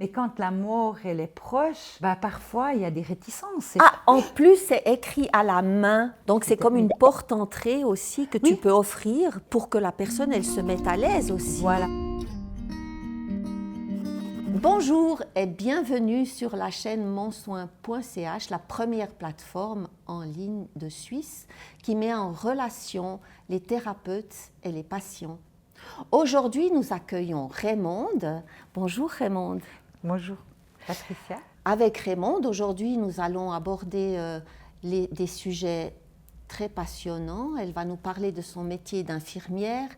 Mais quand la mort, elle est proche, parfois, il y a des réticences. Ah, en plus, c'est écrit à la main. Donc, c'est comme une porte-entrée aussi que tu peux offrir pour que la personne, elle se mette à l'aise aussi. Voilà. Bonjour et bienvenue sur la chaîne monsoin.ch, la première plateforme en ligne de Suisse qui met en relation les thérapeutes et les patients. Aujourd'hui, nous accueillons Raymonde. Bonjour Raymonde. Bonjour Patricia. Avec Raymonde, aujourd'hui, nous allons aborder des sujets très passionnants. Elle va nous parler de son métier d'infirmière.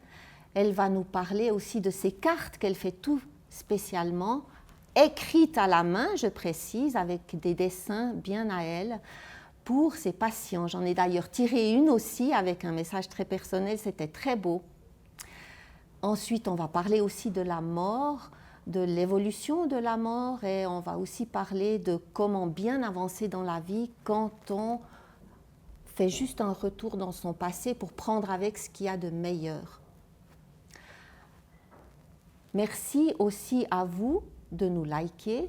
Elle va nous parler aussi de ses cartes qu'elle fait tout spécialement, écrites à la main, je précise, avec des dessins bien à elle, pour ses patients. J'en ai d'ailleurs tiré une aussi avec un message très personnel, c'était très beau. Ensuite, on va parler aussi de la mort, de l'évolution de la mort, et on va aussi parler de comment bien avancer dans la vie quand on fait juste un retour dans son passé pour prendre avec ce qu'il y a de meilleur. Merci aussi à vous de nous liker,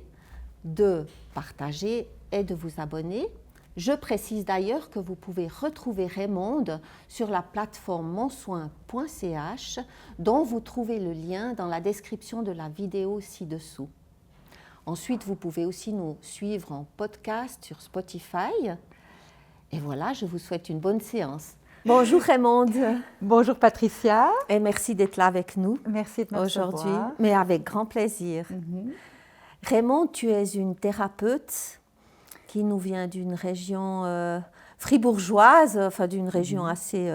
de partager et de vous abonner. Je précise d'ailleurs que vous pouvez retrouver Raymonde sur la plateforme monsoin.ch dont vous trouvez le lien dans la description de la vidéo ci-dessous. Ensuite, vous pouvez aussi nous suivre en podcast sur Spotify. Et voilà, je vous souhaite une bonne séance. Bonjour Raymonde. Bonjour Patricia. Et merci d'être là avec nous. Merci de me aujourd'hui, recevoir. mais avec grand plaisir. Raymonde, tu es une thérapeute qui nous vient d'une région fribourgeoise, enfin d'une région assez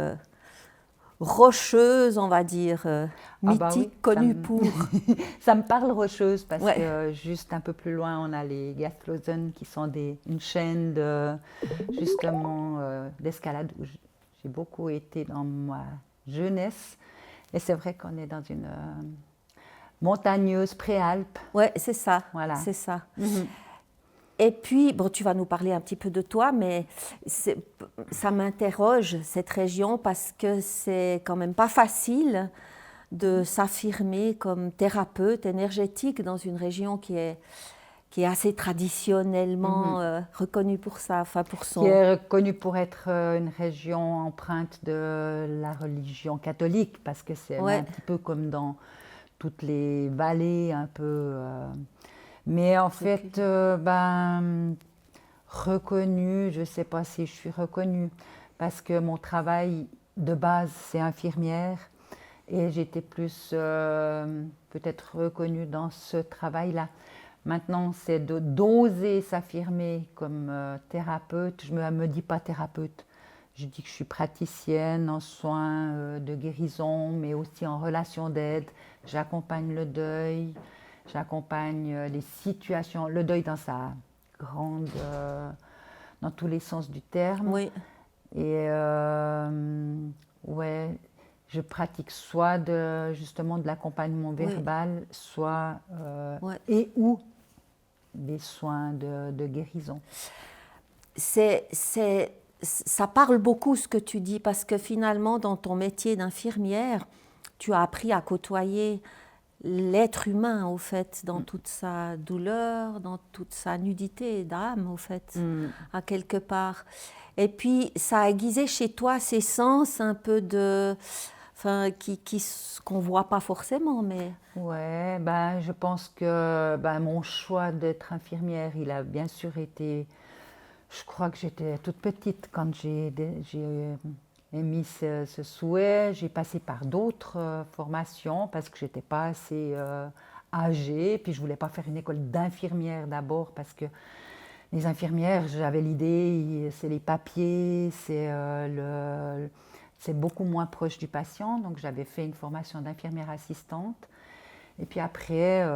rocheuse, on va dire, mythique, Oui, connue pour... Ça me parle rocheuse parce que juste un peu plus loin, on a les Gastlosen qui sont une chaîne d'escalade où j'ai beaucoup été dans ma jeunesse. Et c'est vrai qu'on est dans une montagneuse préalpe. Oui, c'est ça. Voilà. C'est ça. Et puis, bon, tu vas nous parler un petit peu de toi, mais ça m'interroge, cette région, parce que c'est quand même pas facile de s'affirmer comme thérapeute énergétique dans une région qui est assez traditionnellement reconnue pour ça, enfin pour son... Qui est reconnue pour être une région empreinte de la religion catholique, parce que c'est un petit peu comme dans toutes les vallées un peu... Mais en fait, reconnue, je ne sais pas si je suis reconnue, parce que mon travail de base, c'est infirmière, et j'étais plus peut-être reconnue dans ce travail-là. Maintenant, c'est d'oser s'affirmer comme thérapeute. Je ne me dis pas thérapeute, je dis que je suis praticienne en soins de guérison, mais aussi en relation d'aide. J'accompagne le deuil. J'accompagne les situations, le deuil dans sa grande, dans tous les sens du terme. Oui. Et je pratique soit justement de l'accompagnement verbal, soit et ou des soins de guérison. Ça parle beaucoup ce que tu dis, parce que finalement, dans ton métier d'infirmière, tu as appris à côtoyer l'être humain, au fait, dans toute sa douleur, dans toute sa nudité d'âme, au fait, à quelque part. Et puis, ça a aiguisé chez toi ces sens un peu qu'on ne voit pas forcément, mais... Ouais, je pense que mon choix d'être infirmière, il a bien sûr été... Je crois que j'étais toute petite quand j'ai émis ce souhait. J'ai passé par d'autres formations parce que je n'étais pas assez âgée. Puis je ne voulais pas faire une école d'infirmière d'abord parce que les infirmières, j'avais l'idée, c'est les papiers, c'est beaucoup moins proche du patient. Donc j'avais fait une formation d'infirmière assistante. Et puis après,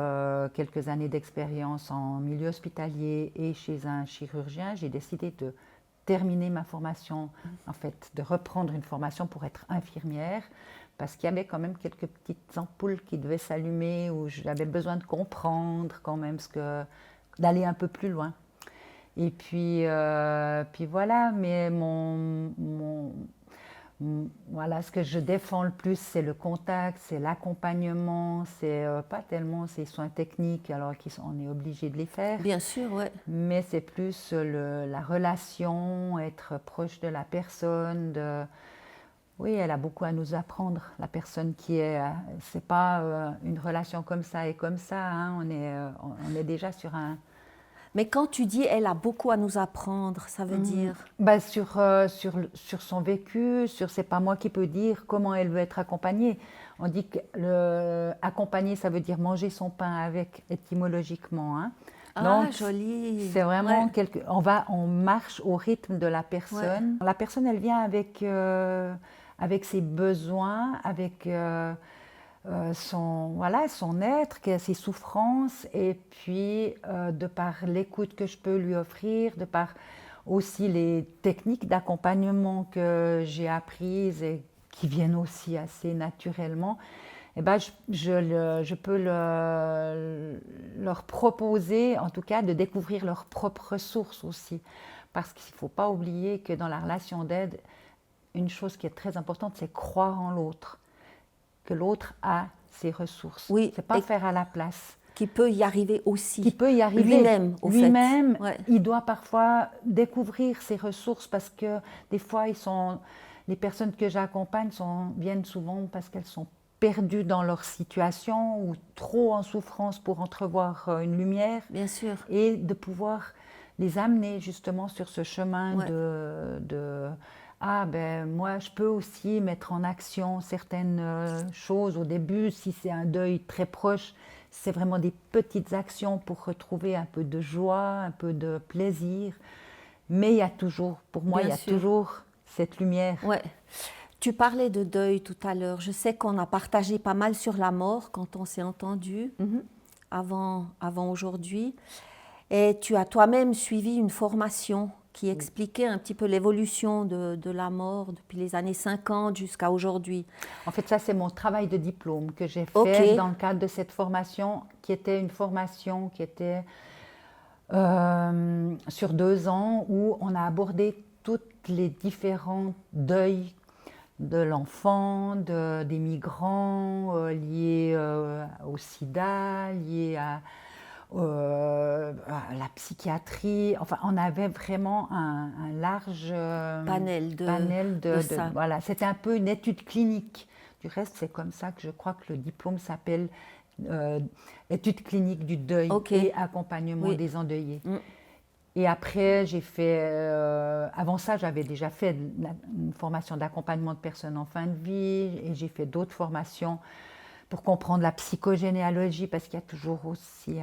quelques années d'expérience en milieu hospitalier et chez un chirurgien, j'ai décidé de terminer ma formation, en fait, de reprendre une formation pour être infirmière, parce qu'il y avait quand même quelques petites ampoules qui devaient s'allumer, où j'avais besoin de comprendre quand même d'aller un peu plus loin. Et puis voilà, mais Voilà, ce que je défends le plus, c'est le contact, c'est l'accompagnement, c'est pas tellement ces soins techniques, alors on est obligé de les faire, Bien sûr, ouais. mais c'est plus la relation, être proche de la personne. Oui, elle a beaucoup à nous apprendre, la personne qui est. C'est pas une relation comme ça et comme ça, hein, on est déjà sur un. Mais quand tu dis elle a beaucoup à nous apprendre, ça veut dire Bah, sur son vécu, c'est pas moi qui peux dire comment elle veut être accompagnée. On dit que accompagner, ça veut dire manger son pain avec, étymologiquement. Hein. ah Donc, joli. c'est vraiment Ouais, on marche au rythme de la personne. ouais. La personne, elle vient avec ses besoins, avec son être, ses souffrances, et puis de par l'écoute que je peux lui offrir, de par aussi les techniques d'accompagnement que j'ai apprises et qui viennent aussi assez naturellement, eh ben, je peux leur proposer, en tout cas, de découvrir leurs propres ressources aussi. Parce qu'il ne faut pas oublier que dans la relation d'aide, une chose qui est très importante, c'est croire en l'autre, que l'autre a ses ressources. Oui, C'est pas et faire à la place. qui peut y arriver aussi. Qui peut y arriver. Lui-même, au fait. Lui-même, Ouais. il doit parfois découvrir ses ressources parce que des fois, les personnes que j'accompagne viennent souvent parce qu'elles sont perdues dans leur situation ou trop en souffrance pour entrevoir une lumière. Bien sûr. Et de pouvoir les amener justement sur ce chemin Ouais. ah ben moi je peux aussi mettre en action certaines choses au début si c'est un deuil très proche, c'est vraiment des petites actions pour retrouver un peu de joie, un peu de plaisir, mais il y a toujours, pour moi, Bien il y a sûr. toujours cette lumière. Ouais. Tu parlais de deuil tout à l'heure. Je sais qu'on a partagé pas mal sur la mort quand on s'est entendu, avant aujourd'hui. Et tu as toi-même suivi une formation qui expliquait un petit peu l'évolution de la mort depuis les années 50 jusqu'à aujourd'hui. En fait, ça, c'est mon travail de diplôme que j'ai fait Ok. dans le cadre de cette formation, qui était une formation qui était sur 2 ans, où on a abordé toutes les différents deuils de l'enfant, des migrants liés au sida, liés à la psychiatrie. Enfin, on avait vraiment un large Panel de ça. voilà, c'était un peu une étude clinique. Du reste, c'est comme ça que je crois que le diplôme s'appelle étude clinique du deuil et accompagnement des endeuillés. Et après, j'ai fait, avant ça, j'avais déjà fait une formation d'accompagnement de personnes en fin de vie, et j'ai fait d'autres formations pour comprendre la psychogénéalogie, parce qu'il y a toujours aussi,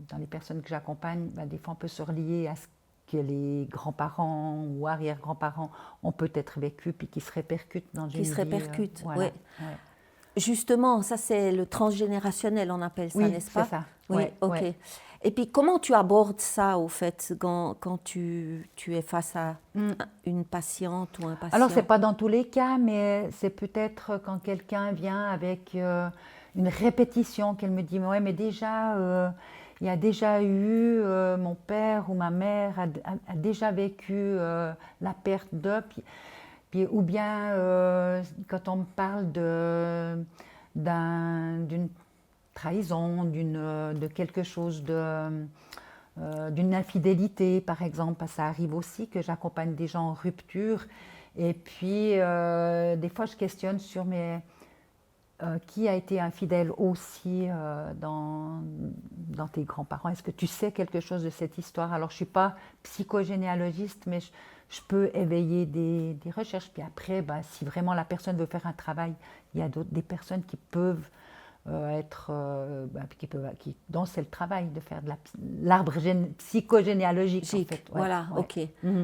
dans les personnes que j'accompagne, des fois on peut se relier à ce que les grands-parents ou arrière-grands-parents ont peut-être vécu, puis qui se répercutent dans une vie. Qui se répercutent, voilà. oui. Justement, ça c'est le transgénérationnel, on appelle ça, n'est-ce pas? Oui, c'est ça. Oui, Ouais, ok. ouais. Et puis comment tu abordes ça, au fait, quand tu es face à une patiente ou un patient? Alors, ce n'est pas dans tous les cas, mais c'est peut-être quand quelqu'un vient avec une répétition, qu'elle me dit, ouais, mais déjà, il y a déjà eu, mon père ou ma mère a déjà vécu la perte de... ou bien quand on me parle d'une trahison, de quelque chose d'une infidélité, par exemple. Ça arrive aussi que j'accompagne des gens en rupture. Et puis, des fois, je questionne sur qui a été infidèle aussi dans tes grands-parents. Est-ce que tu sais quelque chose de cette histoire? Alors, je ne suis pas psychogénéalogiste, mais je peux éveiller des recherches. Puis après, si vraiment la personne veut faire un travail, il y a des personnes qui peuvent dont c'est le travail de faire de l'arbre psychogénéalogique. En fait. Ouais, voilà, ouais. ok.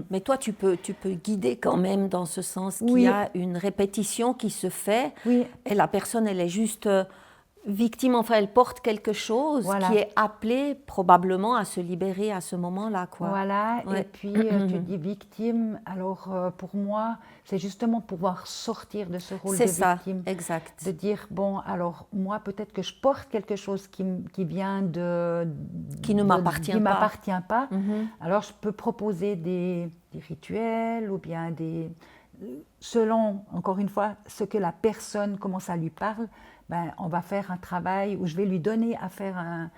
Mais toi, tu peux guider quand même dans ce sens qu'il Oui. y a une répétition qui se fait, Oui. et la personne, elle est juste victime, enfin, elle porte quelque chose qui est appelé probablement à se libérer à ce moment-là, quoi. Voilà, et puis tu dis victime, alors pour moi, c'est justement pouvoir sortir de ce rôle de victime. C'est ça, exact. De dire, bon, alors moi, peut-être que je porte quelque chose qui vient qui ne m'appartient pas. Alors je peux proposer des rituels ou bien selon, encore une fois, ce que la personne, comment ça lui parle, ben, on va faire un travail où je vais lui donner à faire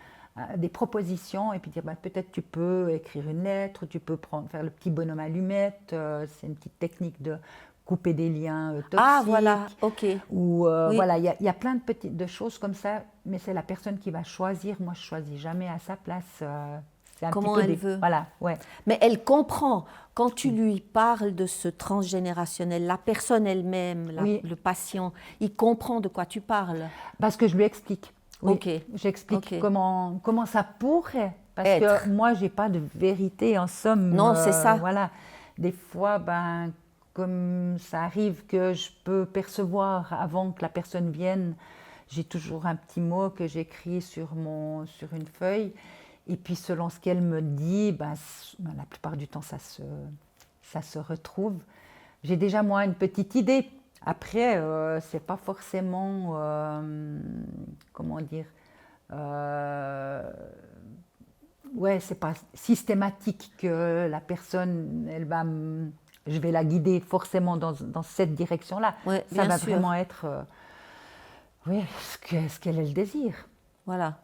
des propositions et puis dire ben, peut-être tu peux écrire une lettre, tu peux faire le petit bonhomme allumette, c'est une petite technique de couper des liens toxiques. Ah, voilà, ok. Ou Oui. voilà, il y a plein de choses comme ça, mais c'est la personne qui va choisir. Moi, je choisis jamais à sa place. C'est un Comment petit peu elle veut. Voilà, ouais. Mais elle comprend. Quand tu lui parles de ce transgénérationnel, la personne elle-même, Oui. le patient, il comprend de quoi tu parles. Parce que je lui explique. Oui. Ok. J'explique Ok. comment ça pourrait. Parce Être. que moi, j'ai pas de vérité en somme. Non, c'est ça. Voilà. Des fois, ben, comme ça arrive que je peux percevoir avant que la personne vienne, j'ai toujours un petit mot que j'écris sur une feuille. Et puis, selon ce qu'elle me dit, ben, la plupart du temps, ça se retrouve. J'ai déjà, moi, une petite idée. Après, c'est pas forcément, comment dire, ouais, c'est pas systématique que la personne, je vais la guider forcément dans cette direction-là. Ouais, Ça bien va sûr. vraiment être, oui, ce qu'elle est le désir. Voilà,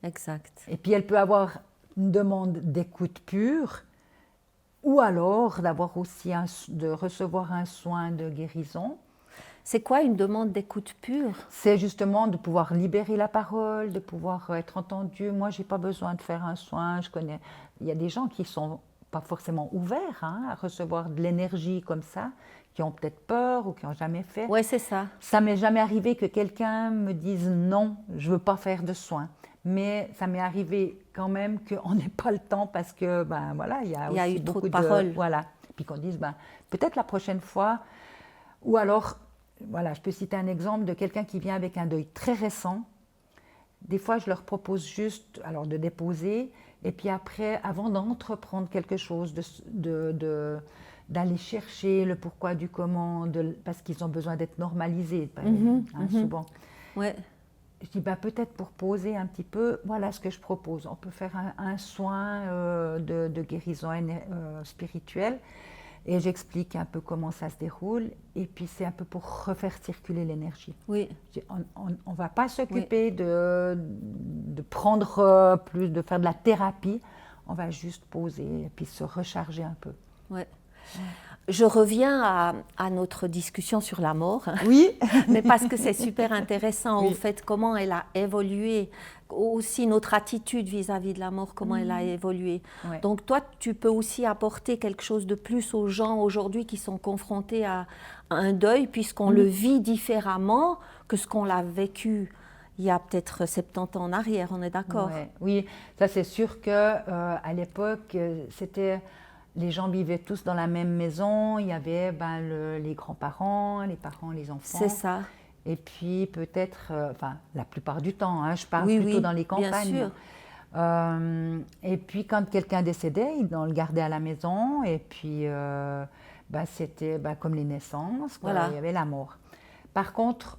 exact. Et puis elle peut avoir une demande d'écoute pure, ou alors d'avoir aussi de recevoir un soin de guérison. C'est quoi une demande d'écoute pure? C'est justement de pouvoir libérer la parole, de pouvoir être entendu. Moi, j'ai pas besoin de faire un soin. Il y a des gens qui sont pas forcément ouverts à recevoir de l'énergie comme ça, qui ont peut-être peur ou qui n'ont jamais fait. Oui, c'est ça. Ça m'est jamais arrivé que quelqu'un me dise non, je veux pas faire de soins. Mais ça m'est arrivé quand même qu'on n'ait pas le temps parce que ben voilà, il y a aussi eu trop beaucoup de paroles. Voilà. Puis qu'on dise ben peut-être la prochaine fois, ou alors voilà, je peux citer un exemple de quelqu'un qui vient avec un deuil très récent. Des fois, je leur propose juste alors de déposer et puis après, avant d'entreprendre quelque chose, d'aller chercher le pourquoi du comment, parce qu'ils ont besoin d'être normalisés, souvent. Ouais. Je dis bah, peut-être pour poser un petit peu, voilà ce que je propose. On peut faire un soin de guérison spirituelle. Et j'explique un peu comment ça se déroule. Et puis, c'est un peu pour refaire circuler l'énergie. Oui. On ne va pas s'occuper de prendre plus, de faire de la thérapie. On va juste poser et puis se recharger un peu. Ouais. Je reviens à notre discussion sur la mort. Oui. Mais parce que c'est super intéressant Oui. au fait comment elle a évolué, aussi notre attitude vis-à-vis de la mort, comment elle a évolué. Ouais. Donc toi, tu peux aussi apporter quelque chose de plus aux gens aujourd'hui qui sont confrontés à un deuil, puisqu'on le vit différemment que ce qu'on l'a vécu il y a peut-être 70 ans en arrière, on est d'accord? Ouais. Oui, ça c'est sûr qu'à l'époque, c'était... Les gens vivaient tous dans la même maison, il y avait les grands-parents, les parents, les enfants. C'est ça. Et puis peut-être, la plupart du temps, je parle Oui, plutôt oui, dans les campagnes. bien sûr. Et puis quand quelqu'un décédait, on le gardait à la maison. Et puis c'était comme les naissances, quoi, Voilà. il y avait la mort. Par contre,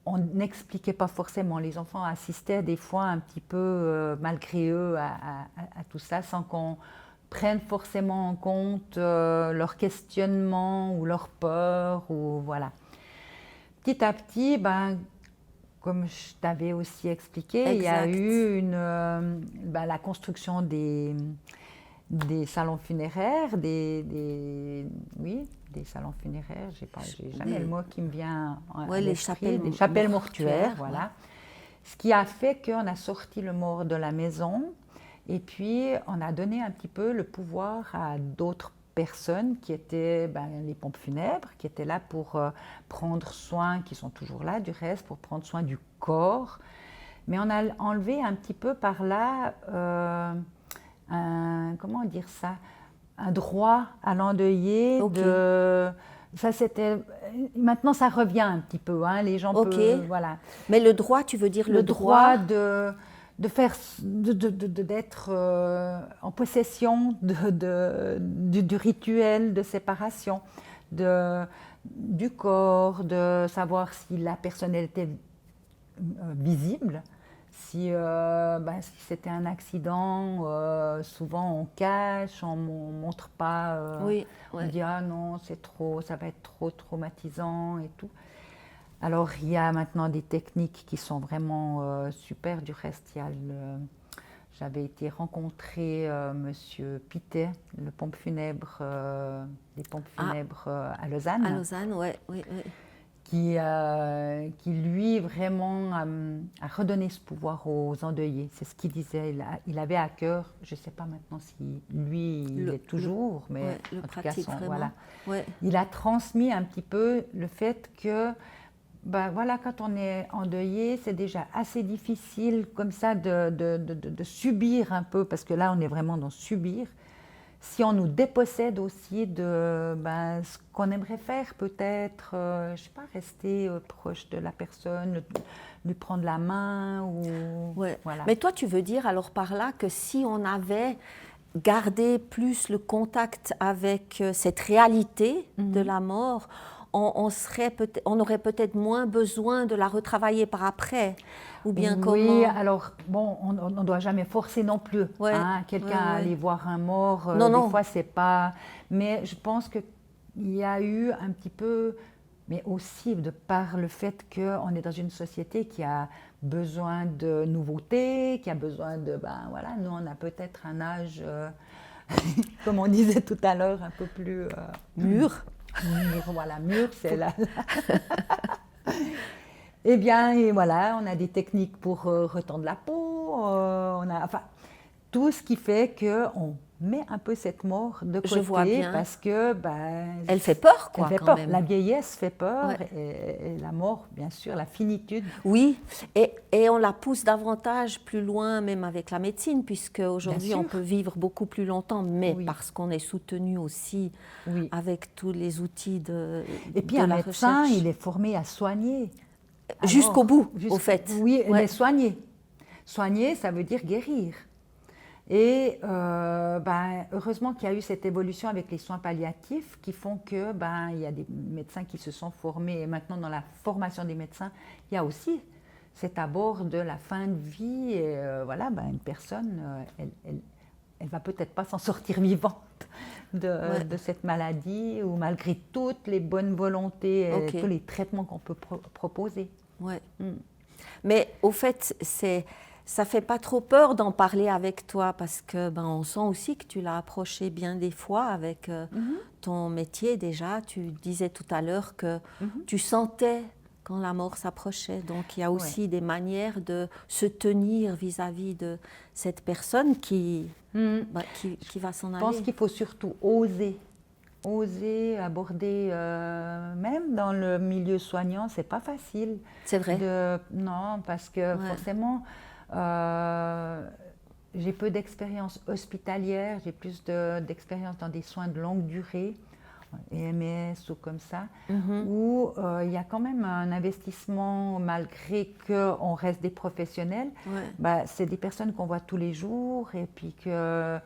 on n'expliquait pas forcément. Les enfants assistaient des fois un petit peu malgré eux à tout ça, sans qu'on prennent forcément en compte leurs questionnements ou leurs peurs. Ou, voilà. Petit à petit, comme je t'avais aussi expliqué, il y a eu la construction des salons funéraires, des salons funéraires, j'ai jamais le mot qui me vient à l'esprit, des chapelles mortuaires, voilà. Ouais. Ce qui a fait qu'on a sorti le mort de la maison. Et puis, on a donné un petit peu le pouvoir à d'autres personnes qui étaient les pompes funèbres, qui étaient là pour prendre soin, qui sont toujours là du reste, pour prendre soin du corps. Mais on a enlevé un petit peu par là, comment dire ça, un droit à l'endeuillé. Okay. Ça, c'était... Maintenant, ça revient un petit peu, les gens peuvent... Voilà. Mais le droit, tu veux dire le droit d'être en possession du rituel de séparation du corps, de savoir si la personne était visible. Si c'était un accident, souvent on cache, on ne montre pas. Oui, On ouais. dit ah non, c'est trop, ça va être trop traumatisant et tout. Alors il y a maintenant des techniques qui sont vraiment super. Du reste, j'avais été rencontrer Monsieur Pittet, le pompe funèbre, des pompes Ah, funèbres à à Lausanne, Lausanne, ouais, oui, oui. qui lui vraiment a redonné ce pouvoir aux endeuillés. C'est ce qu'il disait. Il avait à cœur, je ne sais pas maintenant si lui il est toujours, mais ouais, le en tout cas pratique vraiment. voilà. Ouais. Il a transmis un petit peu le fait que voilà, quand on est endeuillé, c'est déjà assez difficile comme ça de subir un peu, parce que là on est vraiment dans subir. Si on nous dépossède aussi de ce qu'on aimerait faire, peut-être, je ne sais pas, rester proche de la personne, lui prendre la main ou Ouais. voilà. Mais toi, tu veux dire alors par là que si on avait gardé plus le contact avec cette réalité de la mort, on aurait peut-être moins besoin de la retravailler par après, ou bien Oui, comment? alors bon, on ne doit jamais forcer non plus. Ouais, Quelqu'un ouais, à ouais. aller voir un mort, Non, des non, fois c'est pas. Mais je pense qu'il y a eu un petit peu, mais aussi de par le fait qu'on est dans une société qui a besoin de nouveautés, qui a besoin de. Voilà, nous on a peut-être un âge, comme on disait tout à l'heure, un peu plus. mûr. Mûr, voilà, mûr, c'est là. Eh bien, et voilà, on a des techniques pour retendre la peau, enfin, tout ce qui fait qu'on met un peu cette mort de Je vois côté bien. parce que Elle fait peur, elle quoi, fait quand peur. même. La vieillesse fait peur Ouais. et la mort, bien sûr, la finitude. Oui, et on la pousse davantage plus loin, même avec la médecine, puisque aujourd'hui on sûr. peut vivre beaucoup plus longtemps, mais Oui. parce qu'on est soutenu aussi Oui. avec tous les outils Et puis de un la médecin, recherche. il est formé à soigner. Jusqu'au Alors, bout, au fait. Oui, Ouais. mais soigner. Soigner, ça veut dire guérir. Et heureusement qu'il y a eu cette évolution avec les soins palliatifs qui font que il y a des médecins qui se sont formés. Et maintenant, dans la formation des médecins, il y a aussi cet abord de la fin de vie. Et voilà, une personne, elle va peut-être pas s'en sortir vivante de cette maladie, ou malgré toutes les bonnes volontés et Ok. tous les traitements qu'on peut proposer. Ouais. Mais au fait, ça fait pas trop peur d'en parler avec toi parce que on sent aussi que tu l'as approché bien des fois avec ton métier déjà. Tu disais tout à l'heure que tu sentais quand la mort s'approchait. Donc il y a aussi des manières de se tenir vis-à-vis de cette personne qui va s'en aller. Je pense qu'il faut surtout oser aborder, même dans le milieu soignant, c'est pas facile. C'est vrai. Non, parce que forcément, j'ai peu d'expérience hospitalière, j'ai plus d'expérience dans des soins de longue durée, EMS ou comme ça, où il y a quand même un investissement malgré qu'on reste des professionnels. C'est des personnes qu'on voit tous les jours et puis que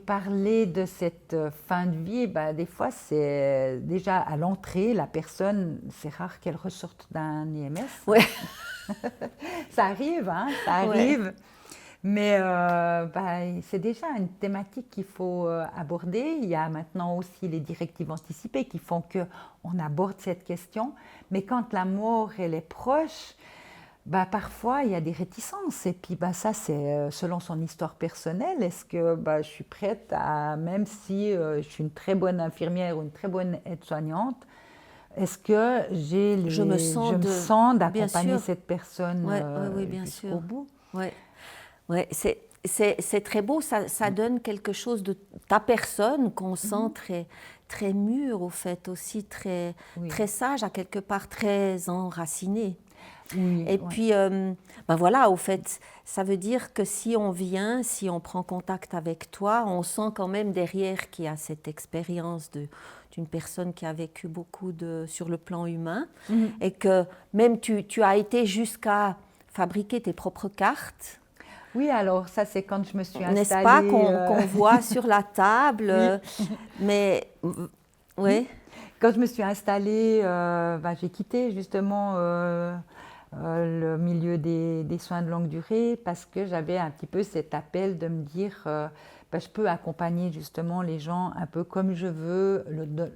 parler de cette fin de vie, des fois, c'est déjà à l'entrée, la personne, c'est rare qu'elle ressorte d'un EMS. Ouais. Ça arrive, ça arrive. Ouais. Mais c'est déjà une thématique qu'il faut aborder. Il y a maintenant aussi les directives anticipées qui font qu'on aborde cette question. Mais quand la mort, elle est proche, parfois, il y a des réticences. Et puis, ça, c'est selon son histoire personnelle. Est-ce que je suis prête à, même si je suis une très bonne infirmière ou une très bonne aide-soignante, est-ce que je me sens d'accompagner cette personne jusqu'au bout? Oui, c'est très beau. Ça donne quelque chose de ta personne qu'on sent très, très mûr, au fait, aussi très, très sage, à quelque part très enraciné. Oui, et puis, voilà, au fait, ça veut dire que si on vient, si on prend contact avec toi, on sent quand même derrière qu'il y a cette expérience d'une personne qui a vécu beaucoup sur le plan humain, et que même tu as été jusqu'à fabriquer tes propres cartes. Oui, alors ça c'est quand je me suis installée. N'est-ce pas, qu'on voit sur la table, mais oui. Quand je me suis installée, j'ai quitté justement le milieu des soins de longue durée parce que j'avais un petit peu cet appel de me dire je peux accompagner justement les gens un peu comme je veux,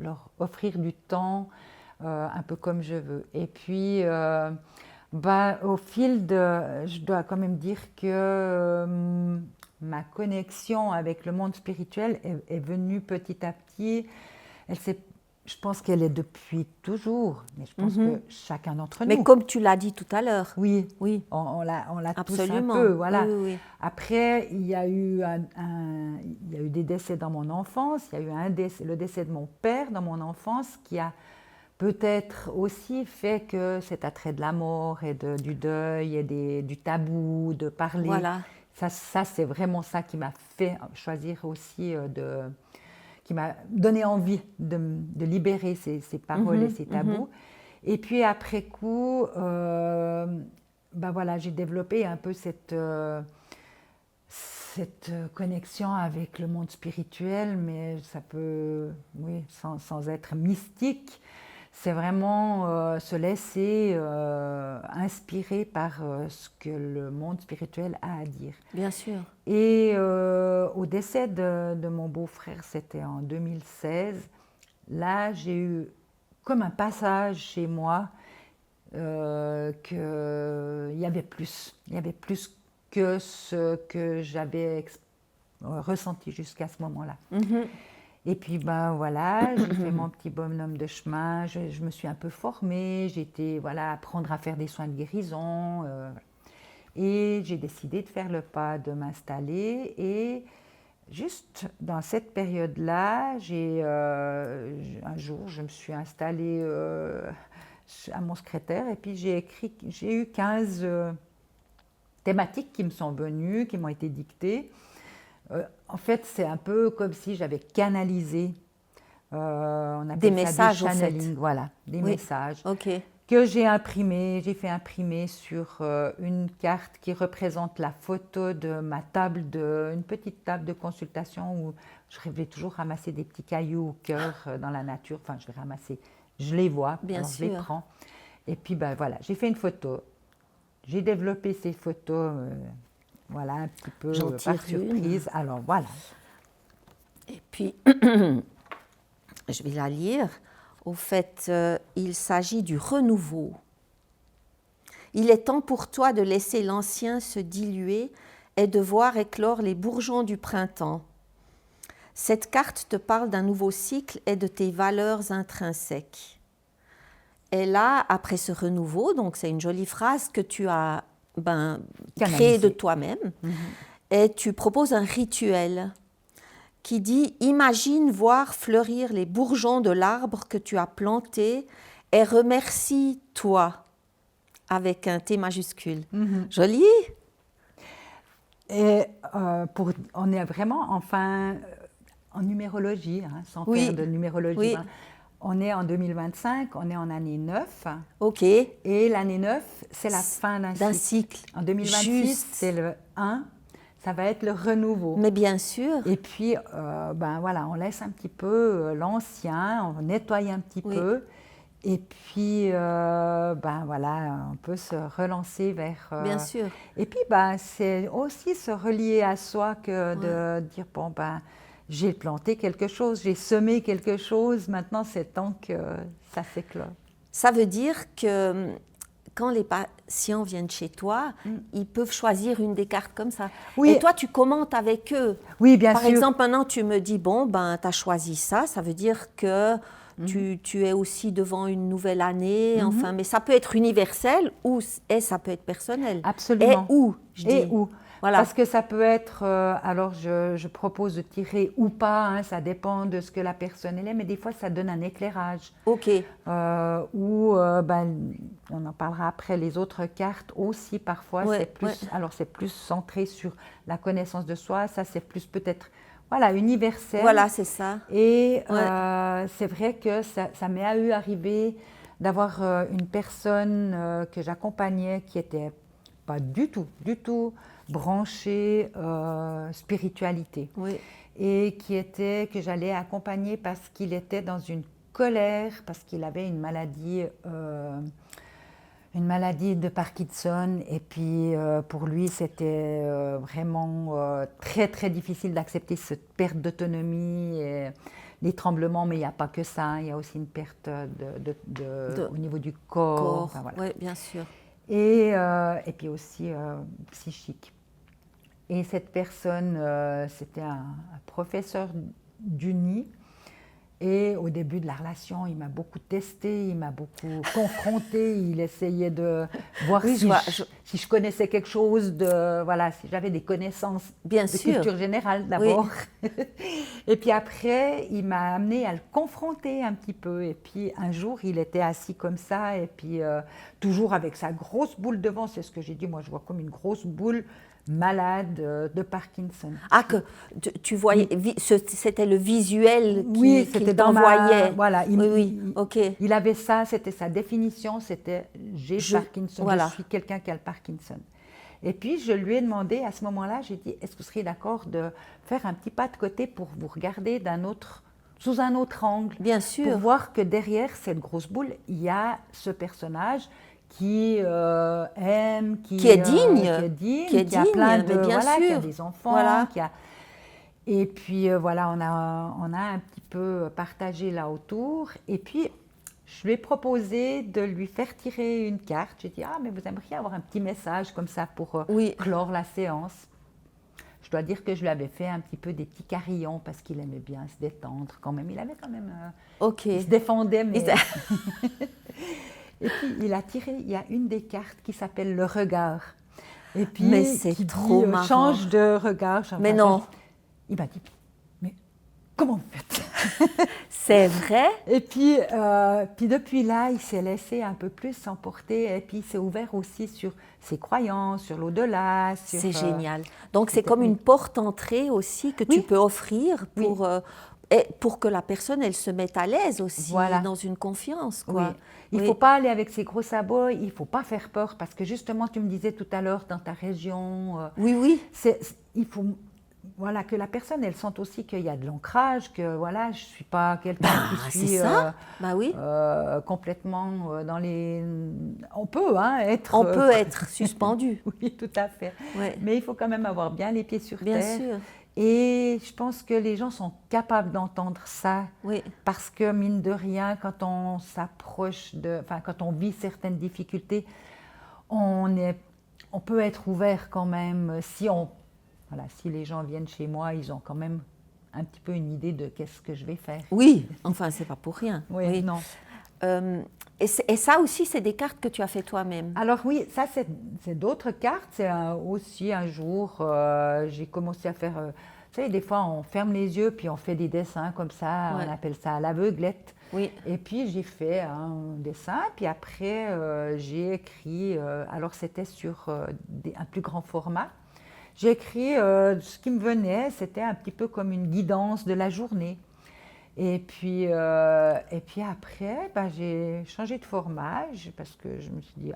leur offrir du temps un peu comme je veux. Et puis, au fil je dois quand même dire que ma connexion avec le monde spirituel est venue petit à petit. Je pense qu'elle est depuis toujours, mais je pense que chacun d'entre nous. Mais comme tu l'as dit tout à l'heure. Oui, oui. On l'a tous un Absolument. peu. Voilà. Oui, oui. Après, il y a eu des décès dans mon enfance, il y a eu le décès de mon père dans mon enfance qui a peut-être aussi fait que cet attrait de la mort et du deuil et du tabou, de parler, voilà. Ça c'est vraiment ça qui m'a fait choisir aussi qui m'a donné envie de libérer ces paroles et ces tabous. Et puis après coup, voilà, j'ai développé un peu cette connexion avec le monde spirituel, mais ça peut, oui, sans être mystique. C'est vraiment se laisser inspirer par ce que le monde spirituel a à dire. Bien sûr. Et au décès de mon beau-frère, c'était en 2016, là j'ai eu comme un passage chez moi qu'il y avait plus. Il y avait plus que ce que j'avais ressenti jusqu'à ce moment-là. Et puis voilà, j'ai fait mon petit bonhomme de chemin, je me suis un peu formée, j'ai été apprendre à faire des soins de guérison. Et j'ai décidé de faire le pas, de m'installer. Et juste dans cette période-là, un jour, je me suis installée à mon secrétaire et puis j'ai eu 15 thématiques qui me sont venues, qui m'ont été dictées. En fait, c'est un peu comme si j'avais canalisé des messages, du channeling, voilà, des messages que j'ai imprimés. J'ai fait imprimer sur une carte qui représente la photo de ma une petite table de consultation où je vais toujours ramasser des petits cailloux au cœur dans la nature. Enfin, je les ramasse, je les vois, alors je les prends. Et puis, voilà, j'ai fait une photo. J'ai développé ces photos, voilà, un petit peu par surprise. Alors, voilà. Et puis, je vais la lire. Au fait, il s'agit du renouveau. Il est temps pour toi de laisser l'ancien se diluer et de voir éclore les bourgeons du printemps. Cette carte te parle d'un nouveau cycle et de tes valeurs intrinsèques. Et là, après ce renouveau, donc c'est une jolie phrase que tu as créée de toi-même, et tu proposes un rituel qui dit « Imagine voir fleurir les bourgeons de l'arbre que tu as planté et remercie-toi » avec un T majuscule. Joli. Et on est vraiment en numérologie, sans faire de numérologie. Oui. On est en 2025, on est en année 9. OK. Et l'année 9, c'est la fin d'un cycle. En 2026, c'est le 1. Ça va être le renouveau. Mais bien sûr. Et puis, voilà, on laisse un petit peu l'ancien, on nettoie un petit peu. Et puis, voilà, on peut se relancer vers... Bien sûr. Et puis, c'est aussi se relier à soi que de dire, j'ai planté quelque chose, j'ai semé quelque chose, maintenant c'est temps que ça s'éclore. Ça veut dire que quand les patients viennent chez toi, ils peuvent choisir une des cartes comme ça. Oui. Et toi, tu commentes avec eux. Oui, bien sûr. Par exemple, maintenant, tu me dis, tu as choisi ça, ça veut dire que tu es aussi devant une nouvelle année, enfin, mais ça peut être universel et ça peut être personnel. Absolument. Et où. Voilà. Parce que ça peut être, alors je propose de tirer ou pas, ça dépend de ce que la personne est, mais des fois ça donne un éclairage. OK. Ou on en parlera après, les autres cartes aussi parfois, alors c'est plus centré sur la connaissance de soi, ça c'est plus peut-être universel. Voilà, c'est ça. Et c'est vrai que ça m'est eu arrivé d'avoir une personne que j'accompagnais qui était pas du tout branché spiritualité et que j'allais accompagner parce qu'il était dans une colère, parce qu'il avait une maladie Une maladie de Parkinson, et puis pour lui c'était vraiment très très difficile d'accepter cette perte d'autonomie et les tremblements, mais il n'y a pas que ça, hein, il y a aussi une perte au niveau du corps. Enfin, voilà. Oui, bien sûr. Et puis aussi psychique. Et cette personne, c'était un professeur d'Uni. Et au début de la relation, il m'a beaucoup testé, il m'a beaucoup confronté, il essayait de voir si je connaissais quelque chose, voilà, si j'avais des connaissances Bien de sûr. culture générale d'abord. Oui. Et puis après, il m'a amené à le confronter un petit peu. Et puis un jour, il était assis comme ça, et puis toujours avec sa grosse boule devant, c'est ce que j'ai dit, moi je vois comme une grosse boule malade de Parkinson. Ah, que tu voyais, c'était le visuel oui, qu'il t'envoyait. Voilà, ok. Il avait ça, c'était sa définition, c'était j'ai Parkinson, voilà. Je suis quelqu'un qui a le Parkinson. Et puis je lui ai demandé à ce moment-là, j'ai dit, est-ce que vous seriez d'accord de faire un petit pas de côté pour vous regarder sous un autre angle? Bien sûr. Pour voir que derrière cette grosse boule, il y a ce personnage qui aime, qui est digne, qui a plein de, bien voilà, sûr. qui a des enfants, voilà. qui a... Et puis voilà, on a un petit peu partagé là autour. Et puis je lui ai proposé de lui faire tirer une carte. J'ai dit, ah mais vous aimeriez avoir un petit message comme ça pour clore la séance. Je dois dire que je lui avais fait un petit peu des petits carillons parce qu'il aimait bien se détendre quand même. Il avait quand même... il se défendait, mais... Et puis, il a tiré, il y a une des cartes qui s'appelle le regard. Et puis, mais c'est trop marrant. Change de regard. Mais non. Il m'a dit, mais comment vous faites? C'est vrai. Et puis depuis là, il s'est laissé un peu plus s'emporter. Et puis, il s'est ouvert aussi sur ses croyances, sur l'au-delà. C'est génial. Donc, c'est comme une porte-entrée aussi que tu peux offrir pour que la personne, elle se mette à l'aise aussi, dans une confiance. Quoi. Oui. Il ne faut pas aller avec ses gros sabots, il ne faut pas faire peur, parce que justement, tu me disais tout à l'heure, dans ta région, il faut que la personne, elle sente aussi qu'il y a de l'ancrage, que voilà, je ne suis pas quelqu'un qui suis complètement dans les... On peut être... On peut être suspendu. Oui, tout à fait. Ouais. Mais il faut quand même avoir bien les pieds sur terre. Bien sûr. Et je pense que les gens sont capables d'entendre ça, parce que mine de rien, quand on s'approche quand on vit certaines difficultés, on peut être ouvert quand même. Si les gens viennent chez moi, ils ont quand même un petit peu une idée de qu'est-ce que je vais faire. Oui, enfin c'est pas pour rien. Oui, non. Et ça aussi, c'est des cartes que tu as fait toi-même. Alors oui, ça c'est d'autres cartes. C'est aussi un jour, j'ai commencé à faire... vous savez, des fois, on ferme les yeux, puis on fait des dessins comme ça. On appelle ça à l'aveuglette. Oui. Et puis, j'ai fait un dessin. Puis après, j'ai écrit... alors, c'était sur un plus grand format. J'ai écrit ce qui me venait. C'était un petit peu comme une guidance de la journée. Et puis après, j'ai changé de format parce que je me suis dit,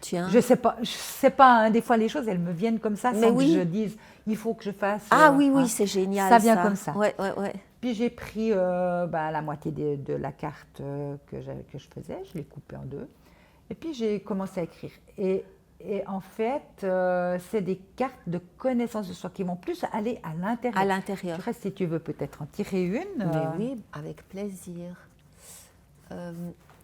tiens. Je sais pas, des fois les choses, elles me viennent comme ça sans que je dise, il faut que je fasse... oui, c'est génial. Ça vient comme ça. Ouais. Puis j'ai pris la moitié de la carte que je faisais, je l'ai coupée en deux. Et puis j'ai commencé à écrire. Et en fait, c'est des cartes de connaissance de soi qui vont plus aller à l'intérieur. À l'intérieur. Je reste, si tu veux peut-être en tirer une. Mais oui, avec plaisir.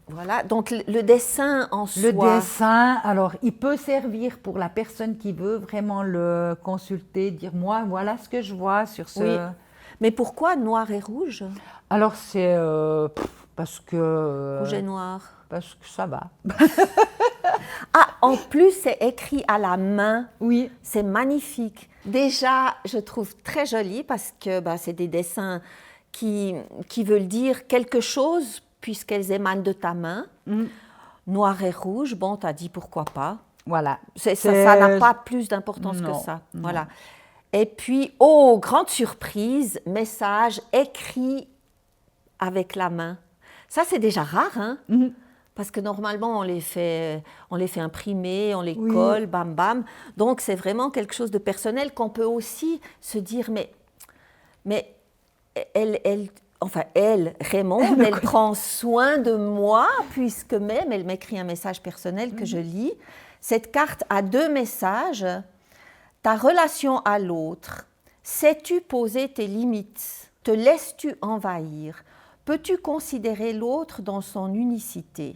Voilà, donc le dessin en soi. Le dessin, alors il peut servir pour la personne qui veut vraiment le consulter, dire moi, voilà ce que je vois sur ce... Oui. Mais pourquoi noir et rouge? Alors c'est parce que... Rouge et noir. Parce que ça va. En plus, c'est écrit à la main. Oui. C'est magnifique. Déjà, je trouve très joli parce que c'est des dessins qui veulent dire quelque chose puisqu'elles émanent de ta main. Noir et rouge, tu as dit pourquoi pas. Voilà. Ça n'a pas plus d'importance que ça. Non. Voilà. Et puis, grande surprise, message écrit avec la main. Ça, c'est déjà rare, hein? Parce que normalement, on les fait imprimer, on les colle, bam, bam. Donc, c'est vraiment quelque chose de personnel qu'on peut aussi se dire, mais enfin elle, Raymonde, elle prend soin de moi, puisque même elle m'écrit un message personnel que je lis. Cette carte a 2 messages. Ta relation à l'autre. Sais-tu poser tes limites? Te laisses-tu envahir? Peux-tu considérer l'autre dans son unicité?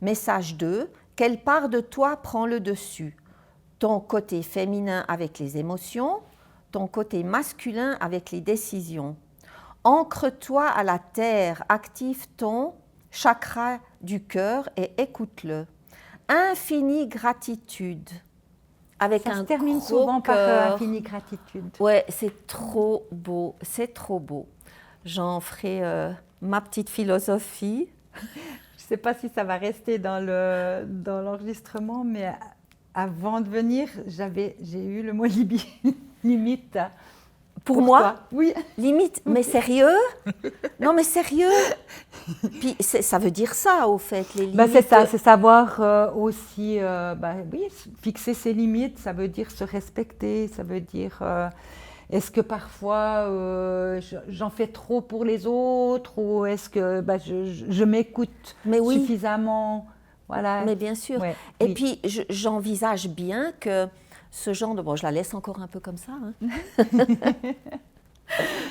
Message 2. Quelle part de toi prend le dessus? Ton côté féminin avec les émotions, ton côté masculin avec les décisions. Ancre-toi à la terre, active ton chakra du cœur et écoute-le. Infinie gratitude. Avec Ça un se termine gros souvent par cœur. infinie gratitude. Ouais, c'est trop beau, c'est trop beau. J'en ferai ma petite philosophie. Je ne sais pas si ça va rester dans l'enregistrement, mais avant de venir, j'ai eu le mot limite. Pour moi, oui. Limite, mais sérieux? Non, mais sérieux? Puis ça veut dire ça, au fait, les limites. C'est ça, c'est savoir aussi, oui, fixer ses limites, ça veut dire se respecter, ça veut dire, est-ce que parfois j'en fais trop pour les autres ou est-ce que je m'écoute suffisamment, voilà. Mais bien sûr. Ouais, et oui. puis, j'envisage bien que ce genre de... Bon, je la laisse encore un peu comme ça. Hein.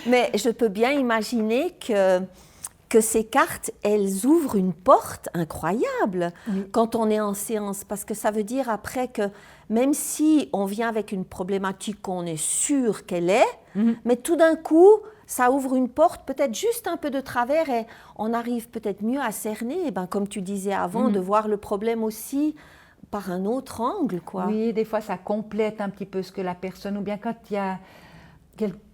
Mais je peux bien imaginer que ces cartes, elles ouvrent une porte incroyable quand on est en séance. Parce que ça veut dire après que même si on vient avec une problématique qu'on est sûr qu'elle est, mais tout d'un coup, ça ouvre une porte peut-être juste un peu de travers et on arrive peut-être mieux à cerner, comme tu disais avant, de voir le problème aussi par un autre angle, quoi. Oui, des fois ça complète un petit peu ce que la personne, ou bien quand il y a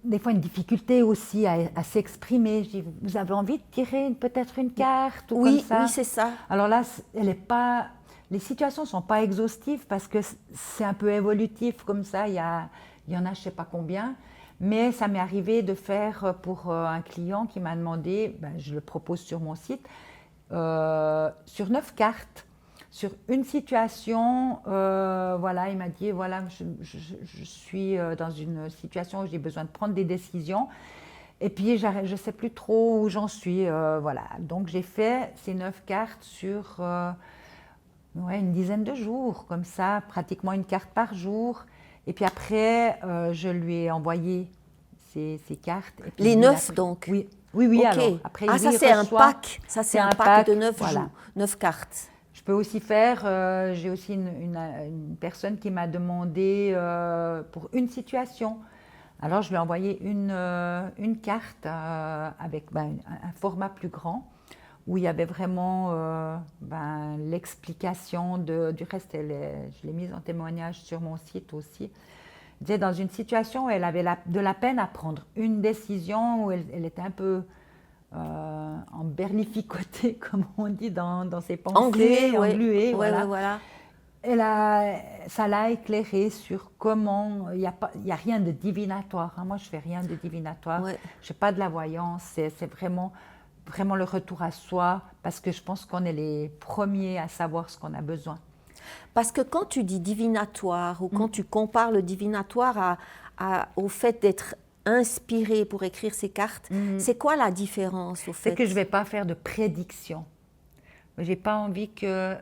des fois une difficulté aussi à s'exprimer. Je dis, vous avez envie de tirer peut-être une carte ou comme ça? Oui, c'est ça. Alors là, les situations ne sont pas exhaustives parce que c'est un peu évolutif comme ça. Il y en a je ne sais pas combien. Mais ça m'est arrivé de faire pour un client qui m'a demandé, je le propose sur mon site, sur 9 cartes, sur une situation, voilà, il m'a dit, voilà, je suis dans une situation où j'ai besoin de prendre des décisions et puis je ne sais plus trop où j'en suis, voilà. Donc j'ai fait ces 9 cartes sur une dizaine de jours, comme ça, pratiquement une carte par jour. Et puis après, je lui ai envoyé ces cartes. Et puis les 9 donc? Oui, oui, okay. Alors après, ça c'est un pack, ça c'est un pack de 9 cartes. Je peux aussi faire, j'ai aussi une personne qui m'a demandé pour une situation. Alors je lui ai envoyé une carte avec un format plus grand où il y avait vraiment l'explication du reste. Je l'ai mise en témoignage sur mon site aussi. Disait dans une situation où elle avait de la peine à prendre une décision, où elle était un peu emberlificotée, comme on dit dans ses pensées, engluée, voilà. Ça l'a éclairée sur comment, il y a rien de divinatoire. Hein. Moi, je fais rien de divinatoire. Je ne fais pas de la voyance. C'est vraiment le retour à soi, parce que je pense qu'on est les premiers à savoir ce qu'on a besoin. Parce que quand tu dis divinatoire, ou quand tu compares le divinatoire au fait d'être inspiré pour écrire ces cartes, c'est quoi la différence au fait? C'est que je ne vais pas faire de prédiction. Je n'ai pas envie que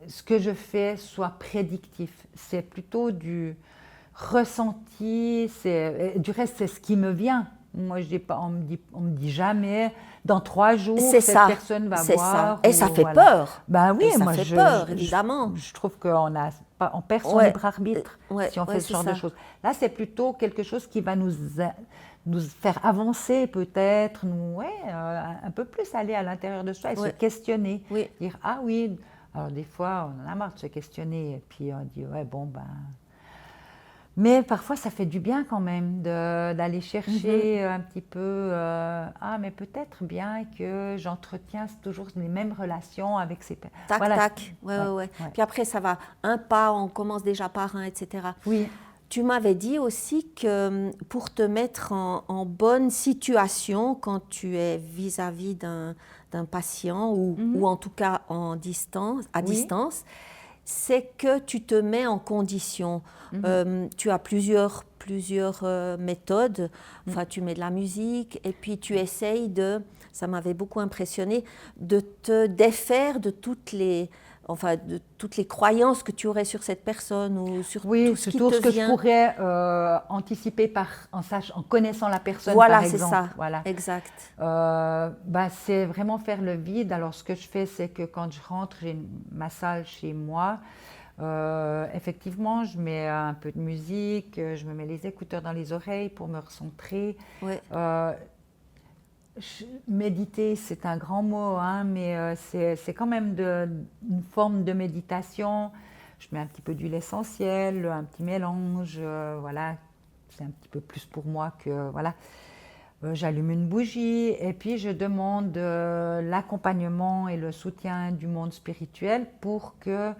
ce que je fais soit prédictif. C'est plutôt du ressenti, du reste c'est ce qui me vient. Moi, on me dit jamais, dans 3 jours, cette personne va voir. Et ça fait peur. Oui, ça fait peur, évidemment. Je trouve qu'on perd son libre arbitre si on fait ce genre de choses. Là, c'est plutôt quelque chose qui va nous faire avancer peut-être, un peu plus aller à l'intérieur de soi et se questionner. Dire, ah oui, alors des fois, on en a marre de se questionner et puis on dit, Mais parfois, ça fait du bien quand même d'aller chercher un petit peu, mais peut-être bien que j'entretiens toujours les mêmes relations avec ces personnes. Tac. Puis après, ça va un pas, on commence déjà par un, etc. Oui. Tu m'avais dit aussi que pour te mettre en bonne situation quand tu es vis-à-vis d'un patient ou en tout cas à distance, c'est que tu te mets en condition. Tu as plusieurs plusieurs méthodes. Enfin, tu mets de la musique et puis tu essayes ça m'avait beaucoup impressionné, de te défaire de toutes les croyances que tu aurais sur cette personne ou sur tout ce qui te ce que vient. je pourrais anticiper en connaissant la personne, Voilà, par exemple. c'est ça. Voilà, exact. C'est vraiment faire le vide. Alors, ce que je fais, c'est que quand je rentre, j'ai ma salle chez moi. Effectivement, je mets un peu de musique, je me mets les écouteurs dans les oreilles pour me recentrer. Ouais. Méditer, c'est un grand mot, hein, mais c'est quand même une forme de méditation. Je mets un petit peu d'huile essentielle, un petit mélange, voilà, c'est un petit peu plus pour moi que voilà. J'allume une bougie et puis je demande l'accompagnement et le soutien du monde spirituel pour que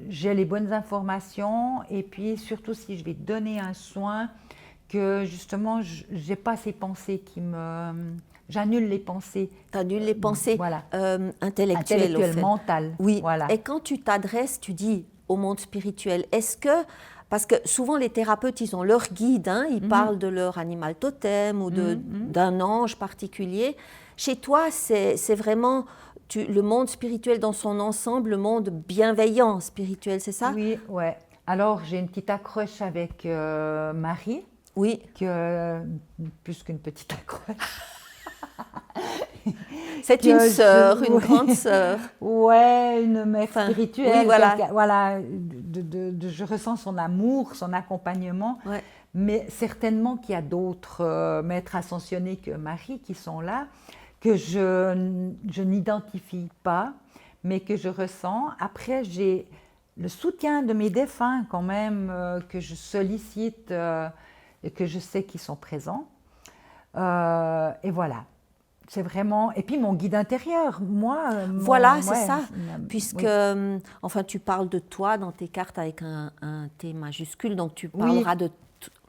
j'ai les bonnes informations et puis surtout si je vais donner un soin, que justement j'ai pas ces pensées j'annule les pensées. Tu annules les pensées voilà. Intellectuelles, au fait. Mentales. Oui. Voilà. Et quand tu t'adresses, tu dis au monde spirituel, parce que souvent les thérapeutes, ils ont leur guide, hein, ils parlent de leur animal totem ou d'un ange particulier. Chez toi, c'est vraiment le monde spirituel dans son ensemble, le monde bienveillant spirituel, c'est ça? Oui, ouais. Alors j'ai une petite accroche avec Marie. Oui. Plus qu'une petite accroche. C'est une sœur, une grande sœur. Ouais, une mère spirituelle. Oui, voilà. Voilà, je ressens son amour, son accompagnement. Ouais. Mais certainement qu'il y a d'autres maîtres ascensionnés que Marie qui sont là, que je n'identifie pas, mais que je ressens. Après, j'ai le soutien de mes défunts quand même, que je sollicite et que je sais qu'ils sont présents. Et voilà. C'est vraiment... Et puis mon guide intérieur, Voilà, c'est ça. Puisque, enfin, tu parles de toi dans tes cartes avec un T majuscule, donc tu parleras de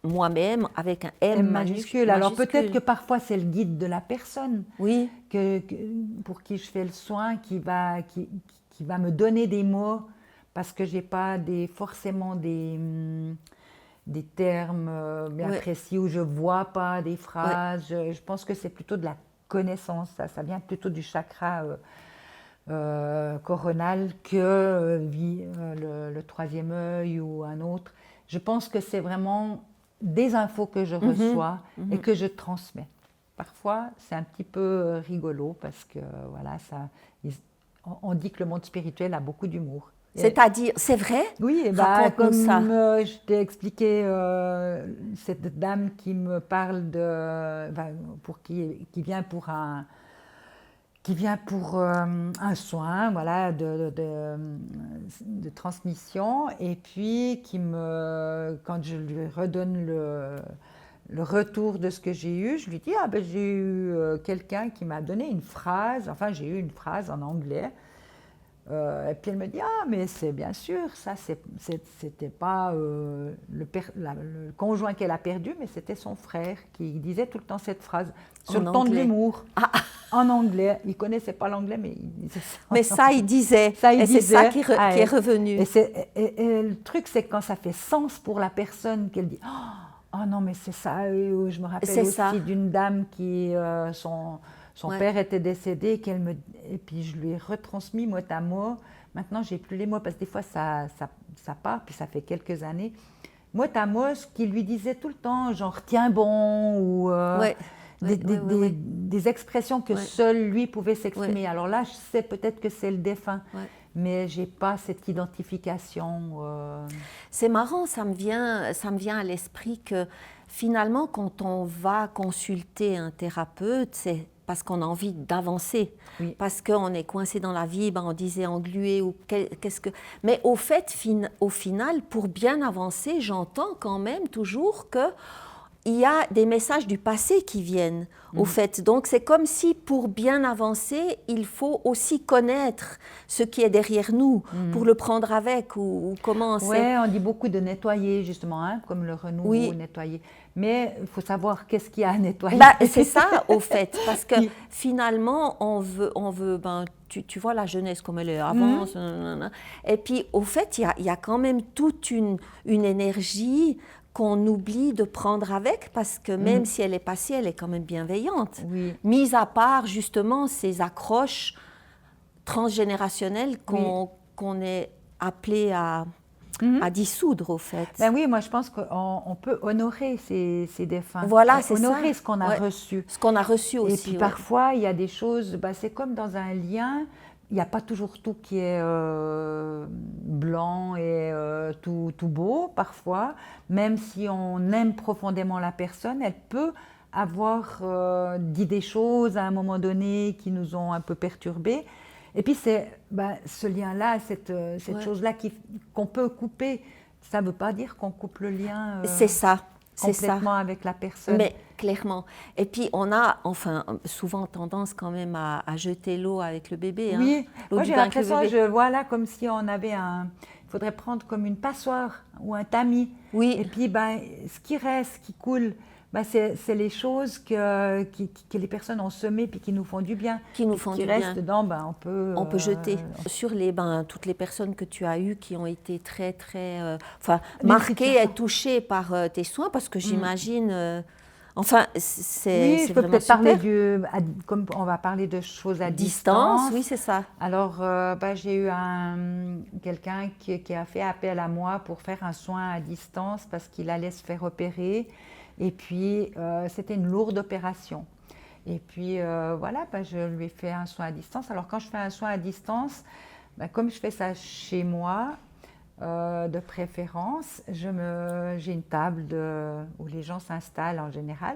moi-même avec un M majuscule. Alors peut-être que parfois c'est le guide de la personne, oui. pour qui je fais le soin, qui va me donner des mots, parce que je n'ai pas forcément des termes bien précis, où je ne vois pas des phrases. Je pense que c'est plutôt de la connaissance, ça vient plutôt du chakra coronal que le troisième œil ou un autre. Je pense que c'est vraiment des infos que je reçois et que je transmets. Parfois, c'est un petit peu rigolo parce que voilà, on dit que le monde spirituel a beaucoup d'humour. C'est-à-dire, c'est vrai? Oui, comme ça. Je t'ai expliqué, cette dame qui me parle qui vient pour un soin, voilà, de transmission, et puis quand je lui redonne le retour de ce que j'ai eu, je lui dis j'ai eu quelqu'un qui m'a donné une phrase, j'ai eu une phrase en anglais. Et puis elle me dit mais c'est bien sûr, ça c'était pas le conjoint qu'elle a perdu, mais c'était son frère qui disait tout le temps cette phrase sur le ton de l'humour. En anglais, il connaissait pas l'anglais, mais il disait ça. Mais ça il disait, et c'est ça qui est revenu. Et le truc, c'est quand ça fait sens pour la personne, qu'elle dit non mais c'est ça. Et je me rappelle aussi d'une dame qui son père était décédé, et puis je lui ai retransmis mot à mot. Maintenant, j'ai plus les mots parce que des fois, ça part, puis ça fait quelques années. Mot à mot, ce qu'il lui disait tout le temps, genre « tiens bon » ou des expressions que seul lui pouvait s'exprimer. Ouais. Alors là, je sais peut-être que c'est le défunt, mais je n'ai pas cette identification. C'est marrant, ça me vient à l'esprit que finalement, quand on va consulter un thérapeute, c'est parce qu'on a envie d'avancer, parce qu'on est coincé dans la vie, on disait englué ou qu'est-ce que... Mais au final, pour bien avancer, j'entends quand même toujours qu'il y a des messages du passé qui viennent, au fait. Donc, c'est comme si pour bien avancer, il faut aussi connaître ce qui est derrière nous, pour le prendre avec ou comment c'est. Oui, on dit beaucoup de nettoyer, justement, comme le renouveau, nettoyer. Mais il faut savoir qu'est-ce qu'il y a à nettoyer. C'est ça, au fait, parce que finalement, on veut tu vois la jeunesse comme elle est, avance, et puis au fait, il y a quand même toute une énergie qu'on oublie de prendre avec, parce que même si elle est passée, elle est quand même bienveillante. Oui. Mis à part justement ces accroches transgénérationnelles qu'on est appelé à dissoudre, au fait. Ben oui, moi je pense qu'on peut honorer ces défunts. Voilà, c'est honorer ça. ce qu'on a reçu. Ce qu'on a reçu aussi. Et puis parfois, il y a des choses, c'est comme dans un lien, il n'y a pas toujours tout qui est blanc et tout beau. Parfois, même si on aime profondément la personne, elle peut avoir dit des choses à un moment donné qui nous ont un peu perturbés. Et puis c'est ce lien-là, cette chose-là qu'on peut couper. Ça ne veut pas dire qu'on coupe le lien c'est ça. complètement avec la personne. Mais clairement. Et puis on a souvent tendance quand même à jeter l'eau avec le bébé. Oui, moi j'ai l'impression, je vois là comme si on avait il faudrait prendre comme une passoire ou un tamis. Oui. Et puis ce qui reste, qui coule, c'est les choses que les personnes ont semées puis qui nous font du bien. Qui nous font du bien. Qui reste dedans, on peut jeter. Sur toutes les personnes que tu as eues qui ont été très, très marquées et touchées par tes soins, parce que j'imagine... c'est oui, je peux vraiment peut-être parler comme on va parler de choses à distance. Oui, c'est ça. Alors, j'ai eu quelqu'un qui a fait appel à moi pour faire un soin à distance parce qu'il allait se faire opérer. Et puis, c'était une lourde opération. Et puis, je lui ai fait un soin à distance. Alors, quand je fais un soin à distance, comme je fais ça chez moi, de préférence, j'ai une table où les gens s'installent en général.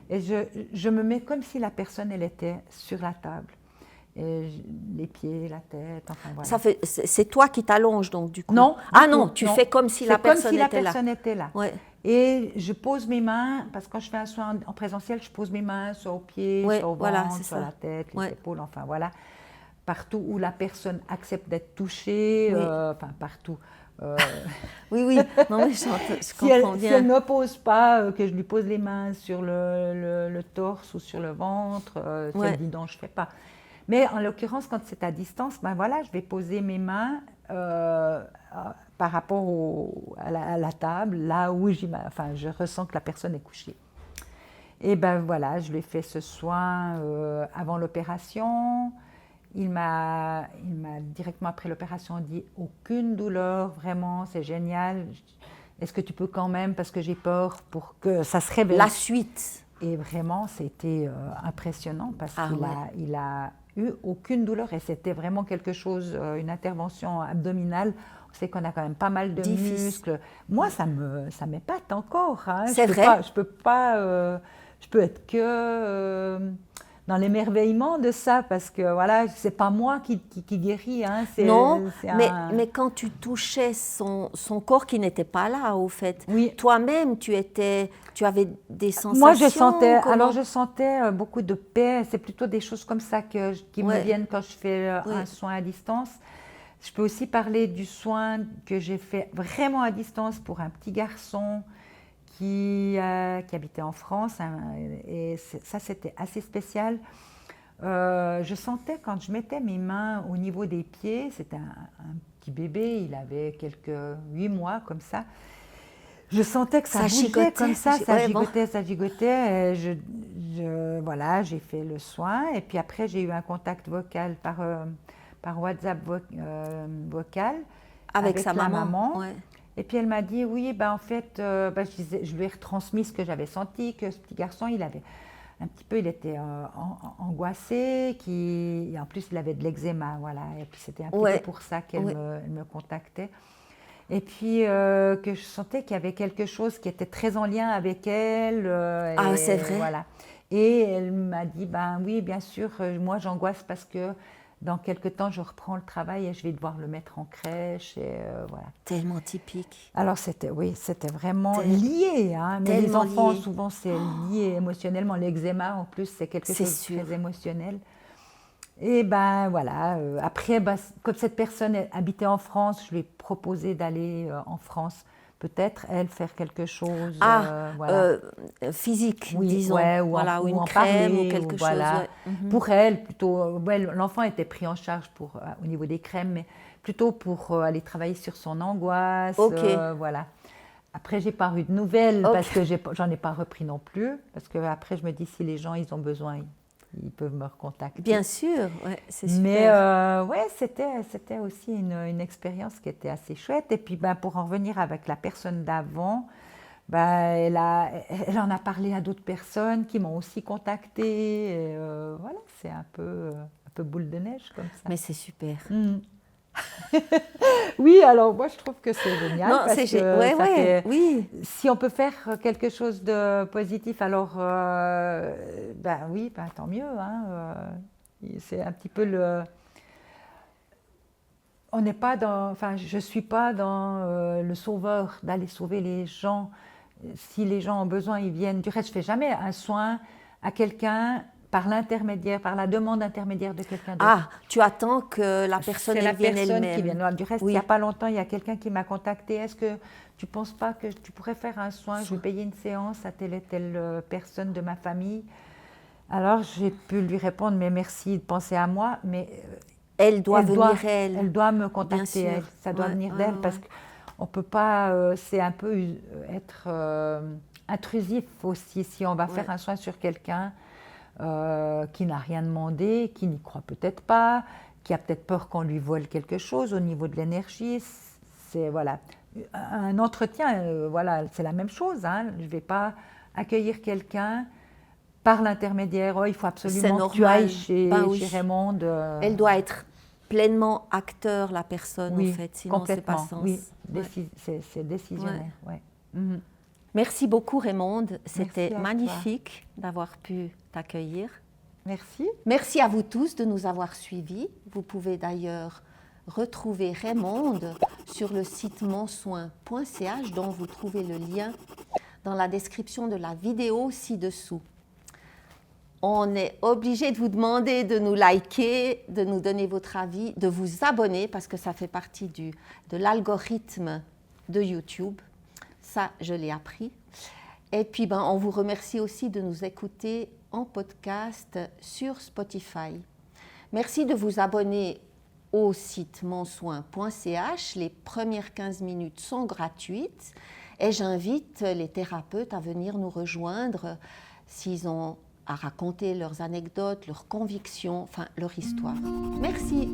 Et je me mets comme si la personne, elle était sur la table. Et les pieds, la tête, enfin voilà. C'est toi qui t'allonges donc du coup? Non. Tu fais comme si la personne était là. Ouais. Et je pose mes mains, parce que quand je fais un soin en présentiel, je pose mes mains soit aux pieds, soit au ventre, soit la tête, les épaules, enfin voilà. Partout où la personne accepte d'être touchée, partout. Oui, non, mais je comprends bien. Si elle n'oppose pas que je lui pose les mains sur le torse ou sur le ventre, si elle dit non, je ne fais pas. Mais en l'occurrence, quand c'est à distance, je vais poser mes mains par rapport à la table, là où je ressens que la personne est couchée. Et je lui ai fait ce soin avant l'opération. Il m'a directement après l'opération dit « aucune douleur, vraiment, c'est génial. Est-ce que tu peux quand même, parce que j'ai peur pour que ça se réveille ?» La suite. Et vraiment, c'était impressionnant parce qu'il a eu aucune douleur et c'était vraiment quelque chose, une intervention abdominale. On sait qu'on a quand même pas mal de muscles. Moi, ça m'épate encore. Hein. C'est vrai. Je peux être que dans l'émerveillement de ça parce que voilà, c'est pas moi qui guéris. Hein. Non, mais quand tu touchais son corps qui n'était pas là, au fait, toi-même, tu avais des sensations. Moi, je sentais beaucoup de paix. C'est plutôt des choses comme ça qui me viennent quand je fais un soin à distance. Je peux aussi parler du soin que j'ai fait vraiment à distance pour un petit garçon qui habitait en France. Et ça, c'était assez spécial. Je sentais quand je mettais mes mains au niveau des pieds, c'était un petit bébé, il avait 8 mois comme ça. Je sentais que ça bougeait comme ça, ça gigotait. J'ai fait le soin et puis après j'ai eu un contact vocal par WhatsApp vocal avec sa maman. Ouais. Et puis elle m'a dit oui, en fait, je lui ai retransmis ce que j'avais senti, que ce petit garçon, il était angoissé, et en plus il avait de l'eczéma, voilà. Et puis c'était un petit peu pour ça qu'elle me contactait. Et puis que je sentais qu'il y avait quelque chose qui était très en lien avec elle. C'est vrai. Voilà. Et elle m'a dit oui, bien sûr, moi j'angoisse parce que dans quelques temps, je reprends le travail et je vais devoir le mettre en crèche. Et, voilà. Tellement typique. Alors, c'était vraiment lié. Hein, mais les enfants, souvent, c'est lié émotionnellement. L'eczéma, en plus, c'est quelque chose de très émotionnel. Et après, comme cette personne habitait en France, je lui ai proposé d'aller en France peut-être, elle, faire quelque chose. Physique, oui, disons. Ouais, voilà, ou une en crème parler, ou quelque chose. Voilà. Ouais. Pour elle, plutôt, l'enfant était pris en charge au niveau des crèmes, mais plutôt pour aller travailler sur son angoisse. Ok. Voilà. Après, j'ai pas eu de nouvelles Ok. parce que j'en ai pas repris non plus. Parce que après, je me dis, si les gens, ils ont besoin, ils peuvent me recontacter. Bien sûr, ouais, c'est super. Mais ouais, c'était aussi une expérience qui était assez chouette. Et puis, pour en revenir avec la personne d'avant, elle en a parlé à d'autres personnes qui m'ont aussi contactée. Et, voilà, c'est un peu boule de neige comme ça. Mais c'est super. Oui, alors moi je trouve que c'est génial. Non, parce que oui. Si on peut faire quelque chose de positif, alors oui, tant mieux. Hein, c'est un petit peu on n'est pas dans, enfin, je suis pas dans le sauveur d'aller sauver les gens. Si les gens ont besoin, ils viennent. Du reste, je fais jamais un soin à quelqu'un par la demande intermédiaire de quelqu'un d'autre. Ah, tu attends que la personne vienne elle-même. C'est la personne qui vient. Du reste, il n'y a pas longtemps, il y a quelqu'un qui m'a contacté. Est-ce que tu ne penses pas que tu pourrais faire un soin? Je vais payer une séance à telle et telle personne de ma famille. Alors, j'ai pu lui répondre, mais merci de penser à moi, mais elle doit venir, elle. Elle doit me contacter, elle. Ça doit venir d'elle, parce qu'on ne peut pas, c'est un peu être intrusif aussi, si on va faire un soin sur quelqu'un qui n'a rien demandé, qui n'y croit peut-être pas, qui a peut-être peur qu'on lui vole quelque chose au niveau de l'énergie. C'est voilà, un entretien, voilà, c'est la même chose. Hein. Je ne vais pas accueillir quelqu'un par l'intermédiaire. Oh, il faut absolument que tu ailles chez Raymond. Elle doit être pleinement acteur, la personne, en fait, sinon c'est pas sens. Oui, c'est décisionnaire. Ouais. Merci beaucoup, Raymond. C'était magnifique d'avoir pu t'accueillir. Merci. Merci à vous tous de nous avoir suivis. Vous pouvez d'ailleurs retrouver Raymond sur le site monsoin.ch dont vous trouvez le lien dans la description de la vidéo ci-dessous. On est obligé de vous demander de nous liker, de nous donner votre avis, de vous abonner parce que ça fait partie de l'algorithme de YouTube. Ça, je l'ai appris. Et puis, on vous remercie aussi de nous écouter en podcast sur Spotify. Merci de vous abonner au site monsoin.ch. Les premières 15 minutes sont gratuites et j'invite les thérapeutes à venir nous rejoindre s'ils ont à raconter leurs anecdotes, leurs convictions, enfin leur histoire. Merci.